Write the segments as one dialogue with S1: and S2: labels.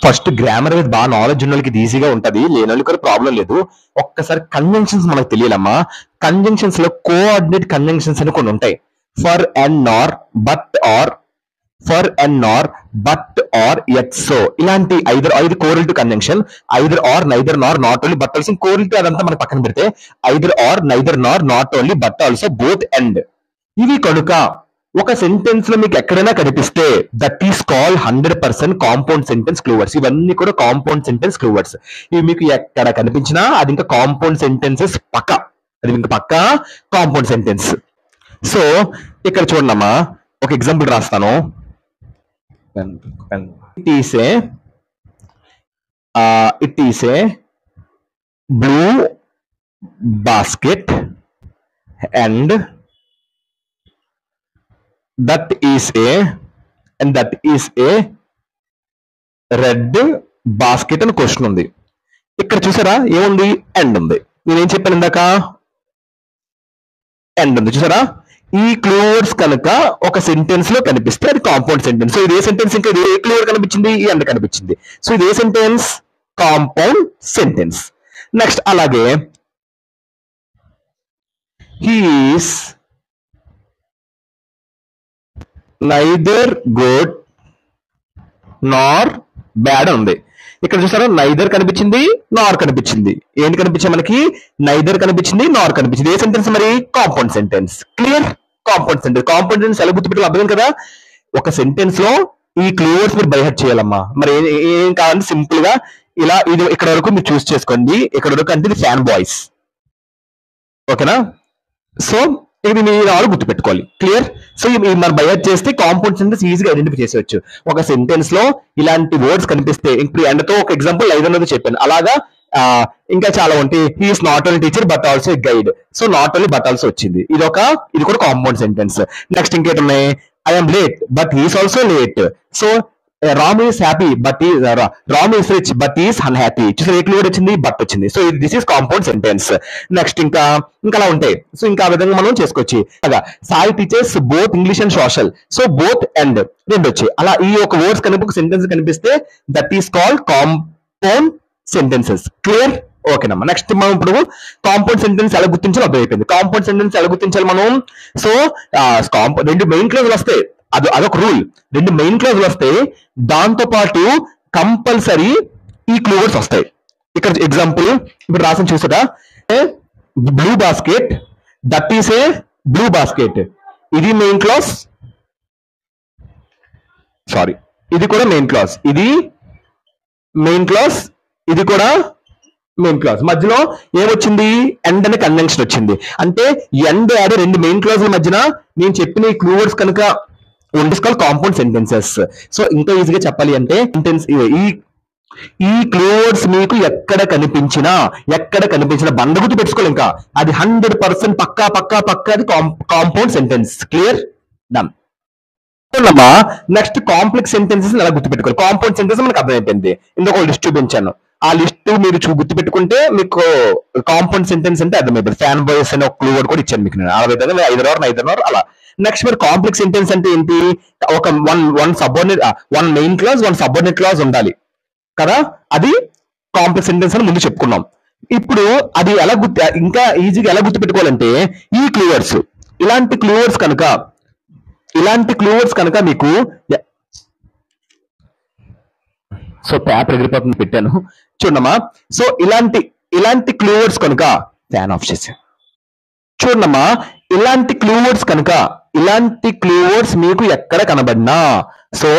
S1: First grammar మీద బాగా knowledge ఉన్న వాళ్ళకి ఇది ఈజీగా ఉంటది, లేని వాళ్ళకి కూడా ప్రాబ్లం లేదు. ఒక్కసారి కంజంక్షన్స్ మనకు తెలియాలమ్మా. కంజంక్షన్స్ లో కోఆర్డినేట్ కంజంక్షన్స్ అని కొన్ని ఉంటాయి. For and nor, but or, for and nor, but or, yet so, ఇలాంటి either correlative conjunction, either or, neither nor, not only, but also. Correlative అదంతా మనం పక్కన పెడితే either or, neither nor, not only, but also, both and. ఇవి కనుక ఒక sentence లో మీకు ఎక్కడైనా కనిపిస్తే that is call 100% compound sentence clue words. ఇవన్నీ కూడా కాంపౌండ్ సెంటెన్స్ క్లూ వర్డ్స్. ఇవి మీకు ఎక్కడ కనిపించినా అది ఇంకా కాంపౌండ్ సెంటెన్సెస్ పక్క, అది ఇంకా పక్క కాంపౌండ్ సెంటెన్స్. సో ఇక్కడ చూడమ్మా, ఒక ఎగ్జాంపుల్ రాస్తాను. It is a blue basket and that is a red basket అని క్వశ్చన్ ఉంది. ఇక్కడ చూసారా ఏముంది? ఎండ్ ఉంది. నేనేం చెప్పాను ఇందాక? ఎండ్ ఉంది. చూసారా? ఈ క్లూవర్డ్స్ కనుక ఒక సెంటెన్స్ లో కనిపిస్తే అది కాంపౌండ్ సెంటెన్స్. సో ఇది ఏ సెంటెన్స్? ఇంకా ఇది ఏ క్లూవర్డ్ కనిపించింది? ఈ ఎండ్ కనిపించింది. సో ఇది ఏ సెంటెన్స్? Compound sentence. నెక్స్ట్ అలాగే he is neither good Nar bad ఉంది. ఇక్కడ చూసారా నైదర్ కనిపించింది, నార్ కనిపించింది. ఏంటి కనిపించింది మనకి? నైదర్ కనిపించింది, నార్ కనిపించింది. ఏ సెంటెన్స్ మరి? Compound sentence. Clear? Compound sentence. Compound sentence ఎలా గుర్తుపెట్టాలి అర్థం కదా? ఒక సెంటెన్స్ లో ఈ క్లూవర్డ్స్ మీరు బైహెడ్ చేయాలమ్మా. మరి ఏం కావాలంటే సింపుల్ గా ఇలా ఇది ఇక్కడ వరకు మీరు చూస్ చేసుకోండి. ఇక్కడ వరకు అంటే ఇది ఫ్యాన్ బాయ్స్. ఓకేనా? సో ఇది మీరు ఆరు గుర్తుపెట్టుకోవాలి. క్లియర్? సో మనం బైహెడ్ చేస్తే కాంపౌండ్ సెంటెన్స్ ఈజీగా ఐడెంటిఫై చేసేవచ్చు. ఒక సెంటెన్స్ లో ఇలాంటి వర్డ్స్ కనిపిస్తే, ఇప్పుడు ఎండతో ఒక ఎగ్జాంపుల్ ఐదన్నది చెప్పాను. అలాగా ఇంకా చాలా ఉంటాయి. He is not only teacher but also guide. So not only but also వచ్చింది. ఇది కూడా కాంపౌండ్ సెంటెన్స్. నెక్స్ట్ ఇంకేటున్నాయి? I'm late but he is also late. So Ram is happy but Ram is rich but is unhappy. చూసారు ఏ క్లూవర్డ్ వచ్చింది? But వచ్చింది. So this is compound sentence. Next ఇంకా అలా ఉంటాయి. సో ఇంకా ఆ విధంగా మనం చేసుకోవచ్చు. అలాగా Sai teachers both English and social. So both and రెండు వచ్చాయి. అలా ఈ ఒక వర్డ్స్ కనుక ఒక సెంటెన్స్ కనిపిస్తే that is called compound sentences. Clear? ఓకేనమ్మా. నెక్స్ట్ మనం ఇప్పుడు కాంపౌండ్ సెంటెన్స్ ఎలా గుర్తించాలో అర్థం అయిపోయింది. కాంపౌండ్ సెంటెన్స్ ఎలా గుర్తించాలి మనం? సో రెండు మెయిన్ క్లాజులు వస్తాయి. అదొక రూల్. రెండు మెయిన్ క్లాజులు వస్తాయి, దాంతో పాటు కంపల్సరీ ఈ క్లూవర్డ్స్ వస్తాయి. ఇక్కడ ఎగ్జాంపుల్ ఇప్పుడు రాసిన చూసారా? Blue basket, that is a blue basket. ఇది మెయిన్ క్లాజ్, సారీ ఇది కూడా మెయిన్ క్లాజ్, ఇది మెయిన్ క్లాజ్, ఇది కూడా మెయిన్ క్లాజ్. మధ్యలో ఏమొచ్చింది? ఎండ్ అనే కన్వెన్షన్ వచ్చింది. అంటే ఎండ్ యాడ్ రెండు మెయిన్ క్లాజుల మధ్యన నేను చెప్పిన ఈ క్లూవర్డ్స్ కనుక కాంపౌండ్ సెంటెన్సెస్. సో ఇంకా ఈజీగా చెప్పాలి అంటే సెంటెన్స్ ఈ క్లూవర్డ్స్ మీకు ఎక్కడ కనిపించినా బండ గుర్తు పెట్టుకోవాలి. ఇంకా అది 100% పక్కా అది compound sentence. Clear? Done. Next complex sentences ఎలా గుర్తుపెట్టుకోవాలి? కాంపౌండ్ సెంటెన్స్ మనకు అర్థమైపోయింది. ఇందులో లిస్ట్ చూపించాను. ఆ లిస్ట్ మీరు గుర్తుపెట్టుకుంటే మీకు కాంపౌండ్ సెంటెన్స్ అంటే అర్థమైపోతుంది. ఫ్యాన్ బాయ్స్ అనే ఒక క్లూ వర్డ్ కూడా ఇచ్చాను మీకు. ఆ విధంగా ఐదర్ ఆర్, నైదర్ ఆర్ అలా. నెక్స్ట్ మీరు కాంప్లెక్స్ సెంటెన్స్ అంటే ఏంటి? ఒక one main clause, one subordinate clause ఉండాలి కదా. అది కాంప్లెక్స్ సెంటెన్స్ అని ముందు చెప్పుకున్నాం. ఇప్పుడు అది ఇంకా ఈజీగా ఎలా గుర్తుపెట్టుకోవాలంటే ఈ క్లూవర్డ్స్, ఇలాంటి క్లూవర్డ్స్ కనుక మీకు సో పేపర్ ఎగిరిపోతుంది పెట్టాను చూడమ్మా. సో ఇలాంటి క్లూవర్డ్స్ కనుక ఫ్యాన్ ఆఫ్ చేసి చూడమ్మా. ఇలాంటి క్లూవర్డ్స్ మీకు ఎక్కడ కనబడినా సో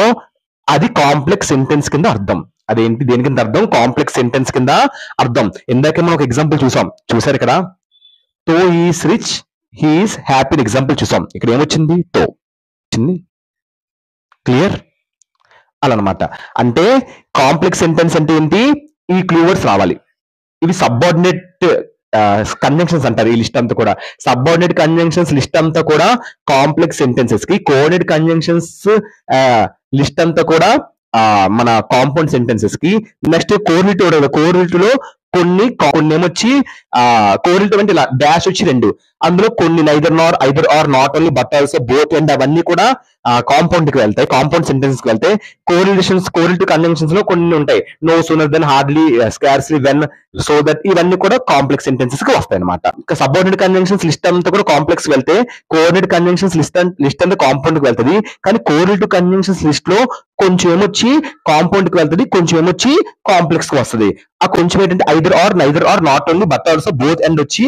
S1: అది కాంప్లెక్స్ సెంటెన్స్ కింద అర్థం. అదేంటి? దేని కింద అర్థం? కాంప్లెక్స్ సెంటెన్స్ కింద అర్థం. ఇందాక మనం ఒక ఎగ్జాంపుల్ చూసారు ఇక్కడ. తో is rich, he is happy example చూసాం. ఇక్కడ ఏమొచ్చింది? తో వచ్చింది. క్లియర్? అలా అనమాట. అంటే కాంప్లెక్స్ సెంటెన్స్ అంటే ఏంటి? ఈ క్లూవర్డ్స్ రావాలి. ఇవి సబార్డినేట్ కన్జంక్షన్స్ అంటారు. ఈ లిస్ట్ అంతా కూడా సబార్డినేట్ కన్జంక్షన్స్ లిస్ట్ అంతా కూడా కాంప్లెక్స్ సెంటెన్సెస్ కి, కోఆర్డినేట్ కన్జంక్షన్స్ లిస్ట్ అంతా కూడా మన కాంపౌండ్ సెంటెన్సెస్ కి. నెక్స్ట్ కోరిలేటివ్ లో కొన్ని ఏమొచ్చి కోరిలేటివ్ అంటే ఇలా డాష్ వచ్చి రెండు, అందులో కొన్ని neither Nar, either are, not only but also, both and అవన్నీ కూడా కాంపౌండ్ కి వెళ్తాయి, కాంపౌండ్ సెంటెన్స్ కి వెళ్తాయి. కోరిలేటివ్ కంజంక్షన్స్ లో కొన్ని ఉంటాయి, no sooner then, hardly, scarcely, when, so that, ఇవన్నీ కూడా కాంప్లెక్స్ సెంటెన్సెస్ కి వస్తాయి అనమాట. ఇంకా సబార్డినేట్ కంజంక్షన్స్ లిస్ట్ అంతా కూడా కాంప్లెక్స్ వెళ్తే, కోఆర్డినేట్ కంజంక్షన్స్ లిస్ట్ అంతా కాంపౌండ్ కి వెళ్తుంది. కానీ కోరిలేటివ్ కంజంక్షన్స్ లిస్ట్ లో కొంచెం ఏమొచ్చి కాంపౌండ్ కి వెళ్తుంది, కొంచెం ఏమొచ్చి కాంప్లెక్స్ కి వస్తుంది. ఆ కొంచెం ఏంటంటే either or, neither or, not only but also, both and వచ్చి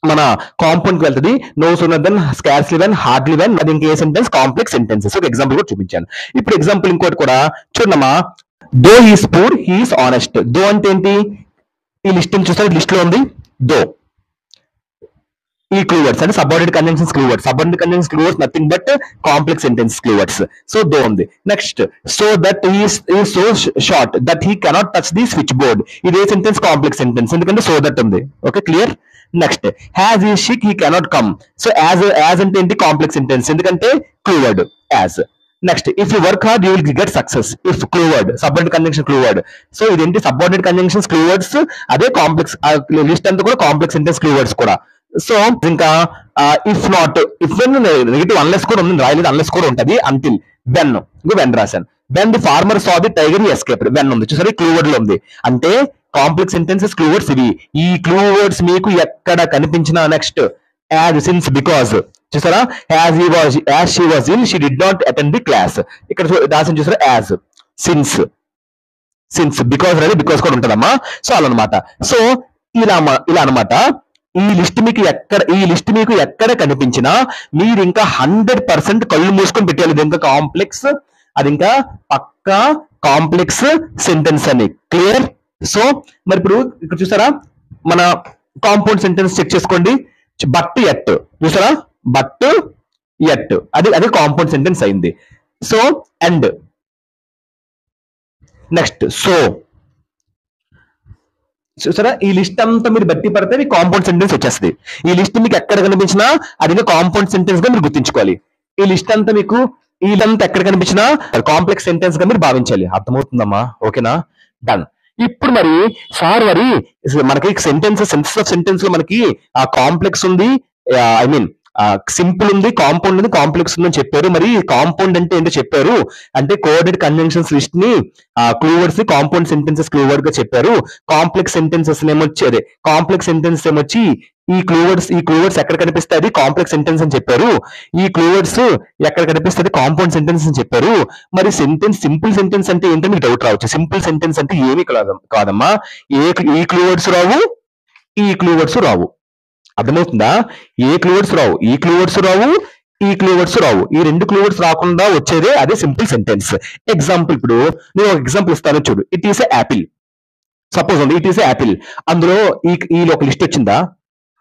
S1: మన కాంపౌండ్ కి వెళ్తుంది. No sooner then, scarcely when, hardly when, అది ఇంకే సెంటెన్స్ కాంప్లెక్స్ సెంటెన్సెస్. ఒక ఎగ్జాంపుల్ కూడా చూపించాను. ఇప్పుడు ఎగ్జాంపుల్ ఇంకోటి కూడా చూడమ్మా. Though he's poor, he's honest. Though అంటే ఏంటి? ఈ లిస్ట్ చూస్తే లిస్ట్ లో ఉంది దో. ఈ క్లూ వర్డ్స్ అంటే subordinate conjunctions clue words. Subordinate conjunctions clue words nothing but complex sentence clue words. So though ఉంది. Next, so that is so short that he cannot touch the switch board. ఇదే sentence complex sentence, ఎందుకంటే so that ఉంది. Okay, clear. Next, as he sick, he cannot come. So as అంటే ఏంటి? Complex sentence, ఎందుకంటే clue word as. Next, if you work hard you will get success. If clue word, subordinate conjunction clue word. So ఇదేంటి? Subordinate conjunctions clue words, అదే complex list అంతా కూడా complex sentence clue words కూడా. So ఇంకా if not, if negative unless కూడా ఉంది, రాయలేదు, unless కూడా ఉంటుంది. అంటిల్, వెన్, వెన్ రాశాను. When the farmer saw the tiger he escaped. When ఉంది చూసారు, క్లూ వర్డ్ లో ఉంది. అంటే కాంప్లెక్స్ సెంటెన్సెస్ క్లూ వర్డ్స్ ఇవి. ఈ క్లూ వర్డ్స్ మీకు ఎక్కడ కనిపించినా, నెక్స్ట్ యాజ్, సిన్స్, బికాస్ చూసారా, as he was, as she was ill, she did not attend the class. ఇక్కడ రాసిన చూసారా, యాజ్, సిన్స్, బికాస్ అనేది బికాస్ కూడా ఉంటుందమ్మా. సో అలా అనమాట. సో ఇలా అనమాట. ఈ లిస్ట్ మీకు ఎక్కడ కనిపించినా మీరు ఇంకా 100% కళ్ళు మూసుకొని పెట్టాలి. ఇది ఇంకా కాంప్లెక్స్, అది ఇంకా పక్కా కాంప్లెక్స్ సెంటెన్స్ అని. క్లియర్. సో మరి ఇప్పుడు ఇక్కడ చూసారా, మన కాంపౌండ్ సెంటెన్స్ చెక్ చేసుకోండి. బట్ ఎట్ చూసారా, బట్ ఎట్ అది కాంపౌండ్ సెంటెన్స్ అయింది. So and, next so. చూసారా, ఈ లిస్ట్ అంతా మీరు బట్టి పడితే మీకు కాంపౌండ్ సెంటెన్స్ వచ్చేస్తుంది. ఈ లిస్ట్ మీకు ఎక్కడ కనిపించినా అది కాంపౌండ్ సెంటెన్స్ గా మీరు గుర్తుంచుకోవాలి. ఈ లిస్ట్ అంతా మీకు ఇదంతా ఎక్కడ కనిపించినా కాంప్లెక్స్ సెంటెన్స్ గా మీరు భావించాలి. అర్థమవుతుందమ్మా? ఓకేనా? డన్. ఇప్పుడు మరి సార్ మరి మనకి సెంటెన్సెస్ ఆఫ్ సెంటెన్స్ లో మనకి ఆ కాంప్లెక్స్ ఉంది, ఐ మీన్ సింపుల్ ఉంది, కాంపౌండ్ ఉంది, కాంప్లెక్స్ ఉంది అని చెప్పారు. మరి కాంపౌండ్ అంటే ఏంటో చెప్పారు. అంటే కోఆర్డినేట్ కన్వెన్షన్స్ లిస్ట్ ని క్లూ వర్డ్స్ ని కాంపౌండ్ సెంటెన్సెస్ క్లూ వర్డ్ గా చెప్పారు. కాంప్లెక్స్ సెంటెన్సెస్ ఏమొచ్చి అదే కాంప్లెక్స్ సెంటెన్స్ ఏమొచ్చి ఈ క్లూ వర్డ్స్ ఎక్కడ కనిపిస్తాయి? కాంప్లెక్స్ సెంటెన్స్ అని చెప్పారు. ఈ క్లూ వర్డ్స్ ఎక్కడ కనిపిస్తుంది? కాంపౌండ్ సెంటెన్స్ అని చెప్పారు. మరి సింపుల్ సెంటెన్స్ అంటే ఏంటో మీకు డౌట్ రావచ్చు. సింపుల్ సెంటెన్స్ అంటే ఏమి కాదమ్మా, ఈ క్లూ వర్డ్స్ రావు, ఈ క్లూ వర్డ్స్ రావు. అర్థమవుతుందా? ఏ క్లూ వర్డ్స్ రావు, ఈ క్లూ వర్డ్స్ రావు, ఈ క్లూ వర్డ్స్ రావు. ఈ రెండు క్లూ వర్డ్స్ రాకుండా వచ్చేదే అదే సింపుల్ సెంటెన్స్. ఎగ్జాంపుల్, ఇప్పుడు నేను ఒక ఎగ్జాంపుల్ ఇస్తాను చూడు. It is a Apple. Suppose అండి, ఇట్ ఈస్ ఎ యాపిల్. అందులో ఈ ఒక లిస్ట్ వచ్చిందా?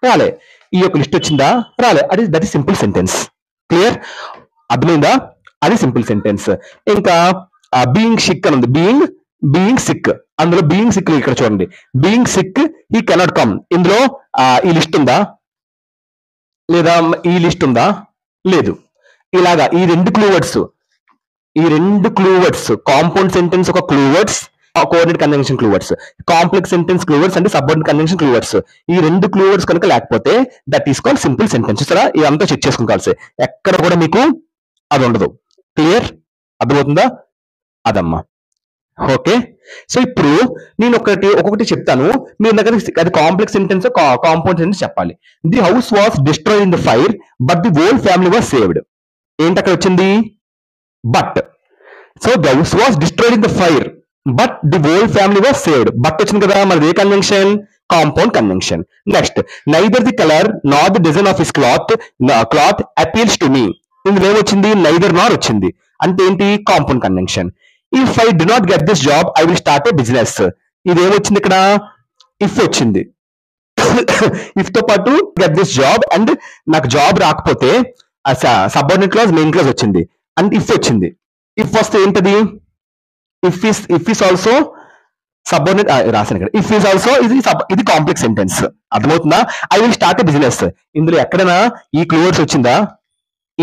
S1: రాలే. ఈ యొక్క లిస్ట్ వచ్చిందా? రాలే. That is simple sentence. Clear. అర్థమైందా? అది సింపుల్ సెంటెన్స్. ఇంకా బీయింగ్ సిక్ అని ఉంది. బీయింగ్ సిక్, అందులో బీయింగ్ సిక్ ఇక్కడ చూడండి. Being sick, he cannot come. ఇందులో ఈ లిస్ట్ ఉందా లేదా? ఈ లిస్ట్ ఉందా? లేదు. ఇలాగా ఈ రెండు క్లూ వర్డ్స్ కాంపౌండ్ సెంటెన్స్ ఒక clue words, coordinate convention clue words, complex sentence clue words అంటే సబార్డినేట్ కన్వెన్షన్ క్లూ వర్డ్స్. ఈ రెండు క్లూ వర్డ్స్ కనుక లేకపోతే that is called simple sentence. చూసారా, ఇదంతా చెక్ చేసుకోవాల్సి, ఎక్కడ కూడా మీకు అది ఉండదు. క్లియర్. అర్థమవుతుందా? అదమ్మా. ఓకే. సో ఇప్పుడు నేను ఒక్కొక్కటి చెప్తాను, మీరు దగ్గర అది కాంప్లెక్స్ సెంటెన్స్ కాంపౌండ్ సెంటెన్స్ చెప్పాలి. The house was destroyed in the fire but the whole family was saved. ఏంటి అక్కడ వచ్చింది? But. So the house was destroyed in the fire but the whole family was saved. But వచ్చింది కదా, మరి ఏ convention? Compound convention. Next, neither the colour not the design of his cloth appeals to me. ఇందులో ఏమొచ్చింది? Neither nor వచ్చింది. అంటే ఏంటి? Compound convention. If I do not get this job I will start a business. ఇదేమొచ్చింది ఇక్కడ? If వచ్చింది. If తో పాటు గెట్ దిస్ జాబ్ అండ్ నాకు జాబ్ రాకపోతే సబార్డినేట్ క్లాజ్ మెయిన్ క్లాజ్ వచ్చింది అండ్ ఇఫ్ వచ్చింది. ఇఫ్ వస్తే ఏంటది? ఇఫ్ ఈస్ ఆల్సో సబార్డినేట్ రాసాను ఇక్కడ. ఇఫ్ ఈస్ ఆల్సో ఇది కాంప్లెక్స్ సెంటెన్స్. అర్థమవుతుందా? I will start a business. ఇందులో ఎక్కడైనా ఈ క్లూ వర్డ్స్ వచ్చిందా?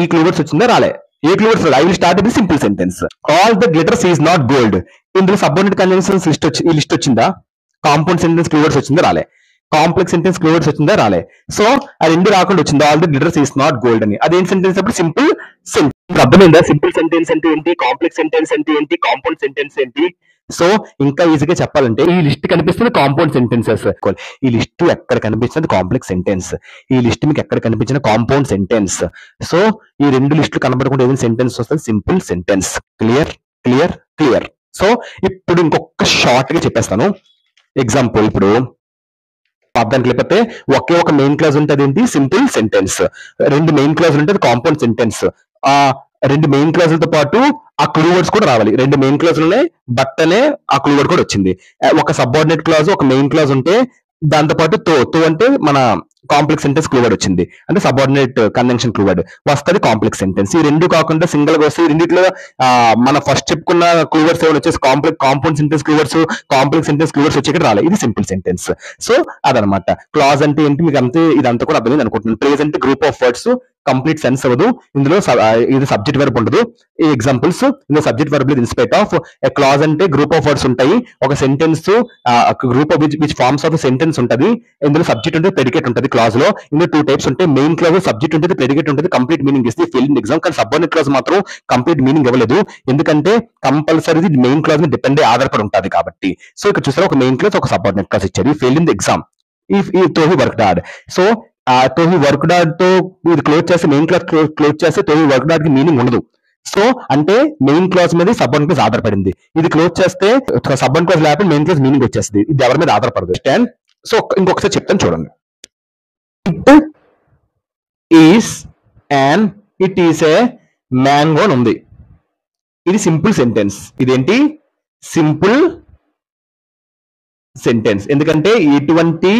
S1: ఈ క్లూ వర్డ్స్ వచ్చిందా? రాలే. ఏ clue words? I will start ఇది simple sentence. All the glitters is not gold. ఇందులో సబార్డినేట్ కన్వెన్షన్స్ లిస్ట్ వచ్చిందా? కాంపౌండ్ సెంటెన్స్ క్లూ వర్డ్స్ వచ్చిందా? రాలే. కాంప్లెక్స్ సెంటెన్స్ క్లూ వర్డ్స్ వచ్చిందా రాలే. సో ఆ రెండు రాకుండా వచ్చింది all the glitters is not gold అని. అదేం సెంటెన్స్ అప్పుడు సింపుల్ సెంటెన్స్. అర్థమైందా సింపుల్ సెంటెన్స్ అంటే ఏంటి, కాంప్లెక్స్ సెంటెన్స్ అంటే ఏంటి, కాంపౌండ్ సెంటెన్స్ ఏంటి. సో ఇంకా ఈజీగా చెప్పాలంటే ఈ లిస్ట్ కనిపిస్తుంది కాంపౌండ్ సెంటెన్సెస్. ఈ లిస్ట్ ఎక్కడ కనిపిస్తుంది కాంప్లెక్స్ సెంటెన్స్, ఈ లిస్ట్ మీకు ఎక్కడ కనిపించిన కాంపౌండ్ సెంటెన్స్. సో ఈ రెండు లిస్టులు కనబడకుండా ఏదైనా సెంటెన్స్ వస్తుంది simple sentence. Clear clear clear. So ఇప్పుడు ఇంకొక షార్ట్ గా చెప్పేస్తాను ఎగ్జాంపుల్. ఇప్పుడు పద్దానికి లేకపోతే ఒకే ఒక మెయిన్ క్లాజ్ ఉంటుంది ఏంటి సింపుల్ సెంటెన్స్, రెండు మెయిన్ క్లాజ్ ఉంటుంది కాంపౌండ్ సెంటెన్స్. ఆ రెండు మెయిన్ క్లాజులతో పాటు ఆ క్లూ వర్డ్స్ కూడా రావాలి. రెండు మెయిన్ క్లాజులనే బట్ అనే ఆ క్లూ వర్డ్ కూడా వచ్చింది. ఒక సబార్డినేట్ క్లాజ్ ఒక మెయిన్ క్లాజ్ ఉంటే దాంతో పాటు తో అంటే మన కాంప్లెక్స్ సెంటెన్స్ క్లూ వర్డ్ వచ్చింది, అంటే సబార్డినేట్ కన్వెన్షన్ క్లూ వర్డ్ వస్తుంది కాంప్లెక్స్ సెంటెన్స్. ఈ రెండు కాకుండా సింగిల్ గా వస్తే రెండిట్లో మన ఫస్ట్ చెప్పుకున్న క్లూ వర్డ్స్ ఏమైనా వచ్చేసి compound sentence clue words, complex sentence clue words వచ్చి రాలేదు. ఇది సింపుల్ సెంటెన్స్. సో అదనమాట. క్లాజ్ అంటే ఏంటి మీకు అంతే, ఇదంతా కూడా అర్థమైంది అనుకుంటున్నాను. Present group of words complete sense అవ్వదు ఇందులో, ఇది సబ్జెక్ట్ వర్బ్ ఉండదు. ఈ ఎగ్జాంపుల్స్ ఇందులో subject verb in spite of. Clause అంటే గ్రూప్ ఆఫ్ వర్డ్స్ ఉంటాయి, ఒక sentence group of which forms of sentence ఉంటుంది. ఇందులో సబ్జెక్ట్ ఉంటుంది ప్రెడికేట్ ఉంటుంది. క్లాజ్ లో ఇందులో టూ టైప్స్ ఉంటాయి, మెయిన్ క్లాజ్ సబ్జెక్ట్ ఉంటుంది ప్రెడికేట్ ఉంటుంది, కంప్లీట్ మీనింగ్ ఇస్తే ఫెయిల్ ఎగ్జామ్. కానీ సబార్డినేట్ క్లాజ్ మాత్రం కంప్లీట్ మీనింగ్ ఇవ్వలేదు, ఎందుకంటే కంపల్సరీ మెయిన్ క్లాజ్ మీద డిపెండ్ ఆధారపడి ఉంటుంది కాబట్టి. సో ఇక్కడ చూసారా ఒక మెయిన్ క్లాజ్ ఒక సబార్డినేట్ క్లాజ్ ఇచ్చారు, ఫెయిల్ ఇన్ ది ఎగ్జామ్. ఈ తో హీ వర్క్ హార్డ్. సో తో హీ వర్క్ హార్డ్ తో ఇది క్లోజ్ చేస్తే మెయిన్ క్లాజ్ క్లోజ్ చేస్తే తో హీ వర్క్ హార్డ్ కి మీనింగ్ ఉండదు. సో అంటే మెయిన్ క్లాజ్ మీద సబార్డినేట్ క్లాజ్ ఆధారపడింది. ఇది క్లోజ్ చేస్తే సబార్డినేట్ క్లాజ్ లేకపోతే మెయిన్ క్లాజ్ మీనింగ్ వచ్చేస్తుంది. ఇది ఎవరి మీద ఆధారపడదు. సో ఇంకొకసారి చెప్తాను చూడండి. ఇట్ ఈస్ ఏ మ్యాంగో అని ఉంది. ఇది సింపుల్ సెంటెన్స్. ఇదేంటి సింపుల్ సెంటెన్స్, ఎందుకంటే ఎటువంటి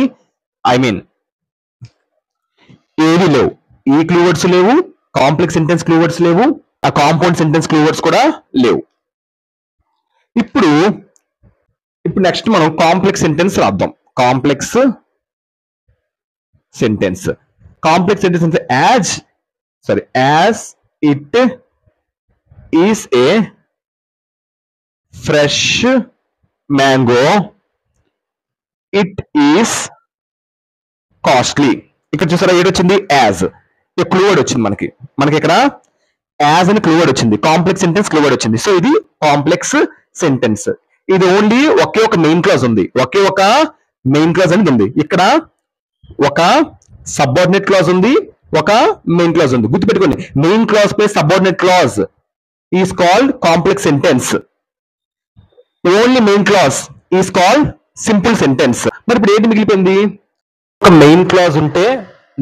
S1: ఏవి లేవు, ఈ క్లూ వర్డ్స్ లేవు, కాంప్లెక్స్ సెంటెన్స్ క్లూ వర్డ్స్ లేవు, ఆ కాంపౌండ్ సెంటెన్స్ క్లూ వర్డ్స్ కూడా లేవు. ఇప్పుడు నెక్స్ట్ మనం కాంప్లెక్స్ సెంటెన్స్ రాద్దాం. కాంప్లెక్స్ సెంటెన్స్ అంటే as it is a fresh mango it is costly. ఇక్కడ చూసారా ఏడొచ్చింది యాజ్, క్లూ వర్డ్ వచ్చింది మనకి ఇక్కడ యాజ్ అని క్లూ వర్డ్ వచ్చింది, కాంప్లెక్స్ సెంటెన్స్ క్లూ వర్డ్ వచ్చింది. సో ఇది కాంప్లెక్స్ సెంటెన్స్. ఇది ఓన్లీ ఒకే ఒక మెయిన్ క్లాజ్ ఉంది, ఒకే ఒక మెయిన్ క్లాజ్ అనేది ఉంది. ఇక్కడ ఒక సబార్డినేట్ క్లాజ్ ఉంది, ఒక మెయిన్ క్లాజ్ ఉంది. గుర్తుపెట్టుకోండి, main clause plus subordinate clause is called complex sentence, only main clause is called simple sentence. మరి ఇప్పుడు ఏంటి మిగిలిపోయింది, ఒక మెయిన్ క్లాజ్ ఉంటే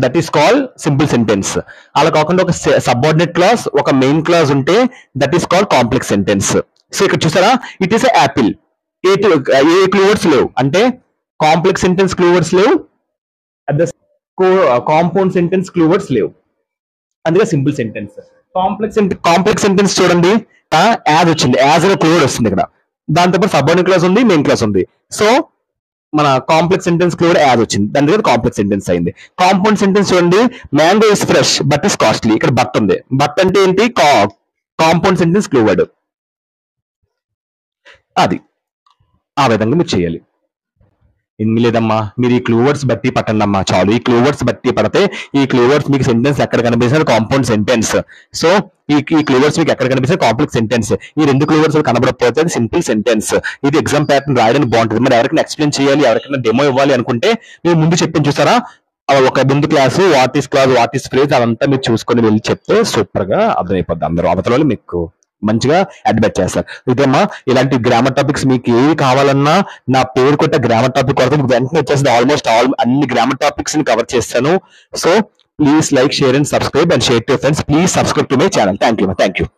S1: that is called simple sentence. అలా కాకుండా ఒక సబార్డినేట్ క్లాజ్ ఒక మెయిన్ క్లాజ్ ఉంటే that is called complex sentence. So ఇక్కడ చూసారా it is Apple, A clue words లేవు, అంటే కాంప్లెక్స్ సెంటెన్స్ క్లూ వర్డ్స్ లేవు, at the compound sentence clue words లేవు, అందుకే సింపుల్ సెంటెన్స్. కాంప్లెక్స్ సెంటెన్స్ చూడండి యాజ్ వచ్చింది, యాజ్ అనే క్లూ వర్డ్ వస్తుంది ఇక్కడ, దాంతోపాటు సబార్డినేట్ క్లాజ్ ఉంది, మెయిన్ క్లాజ్ ఉంది. సో మన complex sentence clue word as వచ్చింది, దాని దగ్గర కాంప్లెక్స్ సెంటెన్స్ అయింది. కాంపౌండ్ సెంటెన్స్ చూడండి mango is fresh but is costly, ఇక్కడ బట్ ఉంది, బట్ అంటే ఏంటి కాంపౌండ్ సెంటెన్స్ క్లూ వర్డ్. అది ఆ విధంగా మీరు చేయాలి. ఏం లేదమ్మా మీరు ఈ క్లూ వర్డ్స్ బట్టి పట్టండి అమ్మా చాలు. ఈ క్లూ వర్డ్స్ బట్టి పడితే ఈ క్లూ వర్డ్స్ మీకు సెంటెన్స్ ఎక్కడ కనిపిస్తుంది కాంపౌండ్ సెంటెన్స్. సో ఈ క్లూ వర్డ్స్ మీకు ఎక్కడ కనిపిస్తుంది కాంప్లెక్స్ సెంటెన్స్. ఈ రెండు క్లూ వర్డ్స్ కనబడకపోతే అది సింపుల్ సెంటెన్స్. ఇది ఎగ్జామ్ ప్యాటర్న్ రాయడానికి బాగుంటుంది. మరి ఎవరికైనా ఎక్స్ప్లెయిన్ చేయాలి, ఎవరికైనా డెమో ఇవ్వాలి అనుకుంటే మీరు ముందు చెప్పి చూసారా ఒక ముందు class what is class what is phrase అదంతా మీరు చూసుకొని వెళ్ళి చెప్తే సూపర్ గా అర్థమైపోద్ది. అందరూ అవతల వాళ్ళు మీకు మంచిగా అడ్వైట్ చేస్తారు. ఇదమ్మా ఇలాంటి గ్రామర్ టాపిక్స్ మీకు ఏవి కావాలన్నా నా పేరు కొట్టే గ్రామర్ టాపిక్ కొరకు వెంటనే వచ్చేసింది. ఆల్మోస్ట్ అన్ని గ్రామర్ టాపిక్స్ ని కవర్ చేస్తాను. So please like share and subscribe and share to friends. Please subscribe to my channel. Thank you.